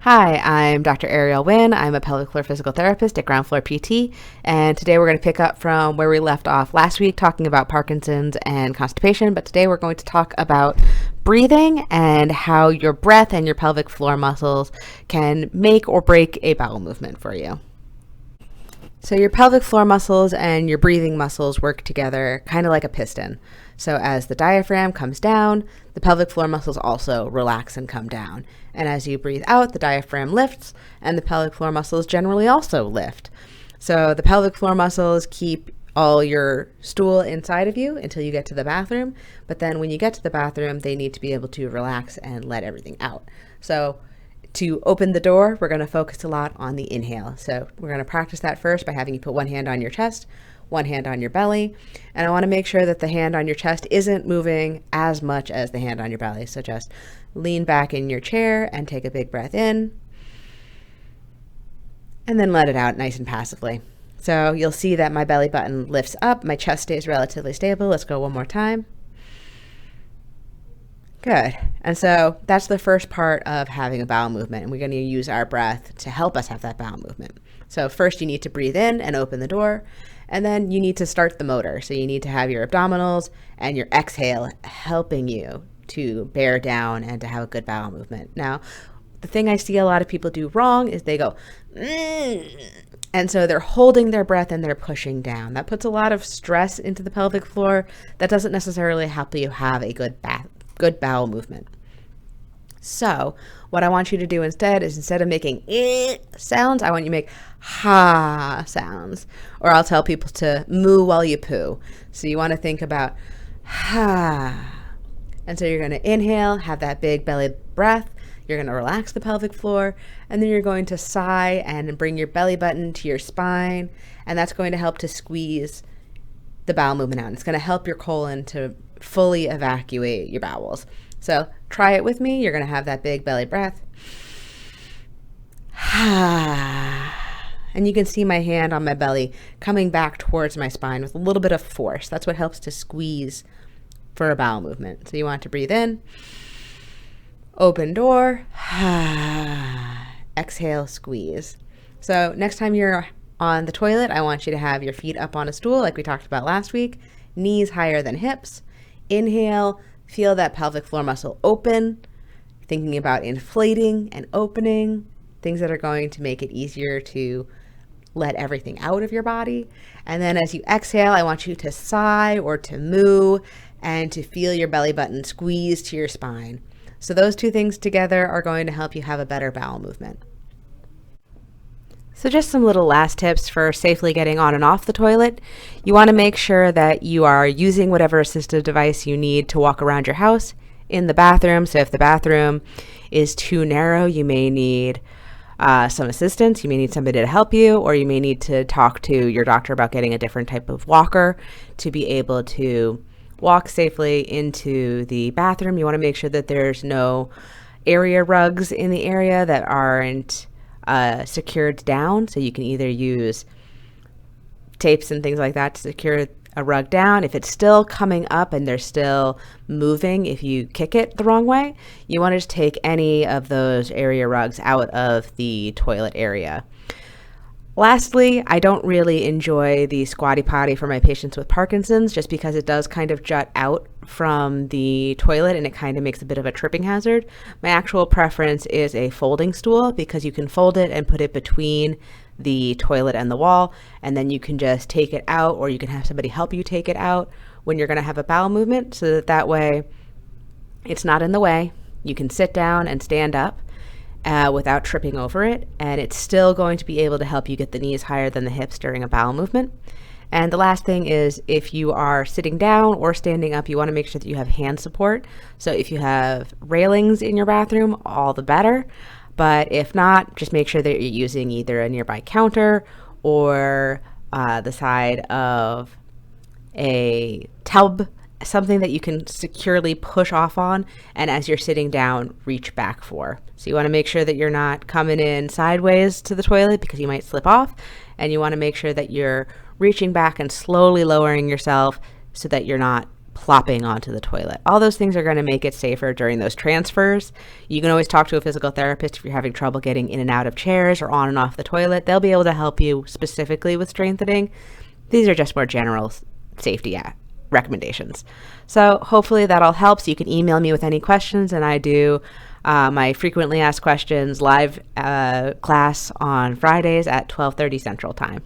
Hi, I'm Dr. Ariel Wynn. I'm a pelvic floor physical therapist at Ground Floor PT, and today we're going to pick up from where we left off last week talking about Parkinson's and constipation, but today we're going to talk about breathing and how your breath and your pelvic floor muscles can make or break a bowel movement for you. So your pelvic floor muscles and your breathing muscles work together kind of like a piston. So as the diaphragm comes down, the pelvic floor muscles also relax and come down. And as you breathe out, the diaphragm lifts and the pelvic floor muscles generally also lift. So the pelvic floor muscles keep all your stool inside of you until you get to the bathroom. But then when you get to the bathroom, they need to be able to relax and let everything out. So to open the door, we're going to focus a lot on the inhale. So we're going to practice that first by having you put one hand on your chest, one hand on your belly. And I want to make sure that the hand on your chest isn't moving as much as the hand on your belly. So just lean back in your chair and take a big breath in. And then let it out nice and passively. So you'll see that my belly button lifts up. My chest stays relatively stable. Let's go one more time. Good. And so that's the first part of having a bowel movement. And we're going to use our breath to help us have that bowel movement. So first you need to breathe in and open the door. And then you need to start the motor. So you need to have your abdominals and your exhale helping you to bear down and to have a good bowel movement. Now, the thing I see a lot of people do wrong is they go, and so they're holding their breath and they're pushing down. That puts a lot of stress into the pelvic floor. That doesn't necessarily help you have a good bowel movement. So what I want you to do instead is, instead of making sounds, I want you to make ha sounds. Or I'll tell people to moo while you poo. So you want to think about ha. And so you're going to inhale, have that big belly breath. You're going to relax the pelvic floor, and then you're going to sigh and bring your belly button to your spine. And that's going to help to squeeze the bowel movement out. It's going to help your colon to fully evacuate your bowels. So try it with me. You're going to have that big belly breath. And you can see my hand on my belly coming back towards my spine with a little bit of force. That's what helps to squeeze for a bowel movement. So you want to breathe in, open door, exhale, squeeze. So next time you're on the toilet, I want you to have your feet up on a stool like we talked about last week, knees higher than hips. Inhale, feel that pelvic floor muscle open, thinking about inflating and opening, things that are going to make it easier to let everything out of your body. And then as you exhale, I want you to sigh or to moo and to feel your belly button squeeze to your spine. So those two things together are going to help you have a better bowel movement. So just some little last tips for safely getting on and off the toilet. You want to make sure that you are using whatever assistive device you need to walk around your house. In the bathroom, so if the bathroom is too narrow, you may need some assistance. You may need somebody to help you, or you may need to talk to your doctor about getting a different type of walker to be able to walk safely into the bathroom. You want to make sure that there's no area rugs in the area that aren't secured down. So you can either use tapes and things like that to secure a rug down. If it's still coming up and they're still moving, if you kick it the wrong way, you want to just take any of those area rugs out of the toilet area. Lastly, I don't really enjoy the squatty potty for my patients with Parkinson's, just because it does kind of jut out from the toilet and it kind of makes a bit of a tripping hazard. My actual preference is a folding stool, because you can fold it and put it between the toilet and the wall, and then you can just take it out, or you can have somebody help you take it out when you're going to have a bowel movement, so that way it's not in the way. You can sit down and stand up without tripping over it, and it's still going to be able to help you get the knees higher than the hips during a bowel movement. And the last thing is, if you are sitting down or standing up, you want to make sure that you have hand support. So if you have railings in your bathroom, all the better. But if not, just make sure that you're using either a nearby counter or the side of a tub, something that you can securely push off on, and as you're sitting down, reach back for. So you want to make sure that you're not coming in sideways to the toilet, because you might slip off, and you want to make sure that you're reaching back and slowly lowering yourself so that you're not plopping onto the toilet. All those things are going to make it safer during those transfers. You can always talk to a physical therapist if you're having trouble getting in and out of chairs or on and off the toilet. They'll be able to help you specifically with strengthening. These are just more general safety recommendations. So hopefully that all helps. You can email me with any questions, and I do my frequently asked questions live class on Fridays at 12:30 Central Time.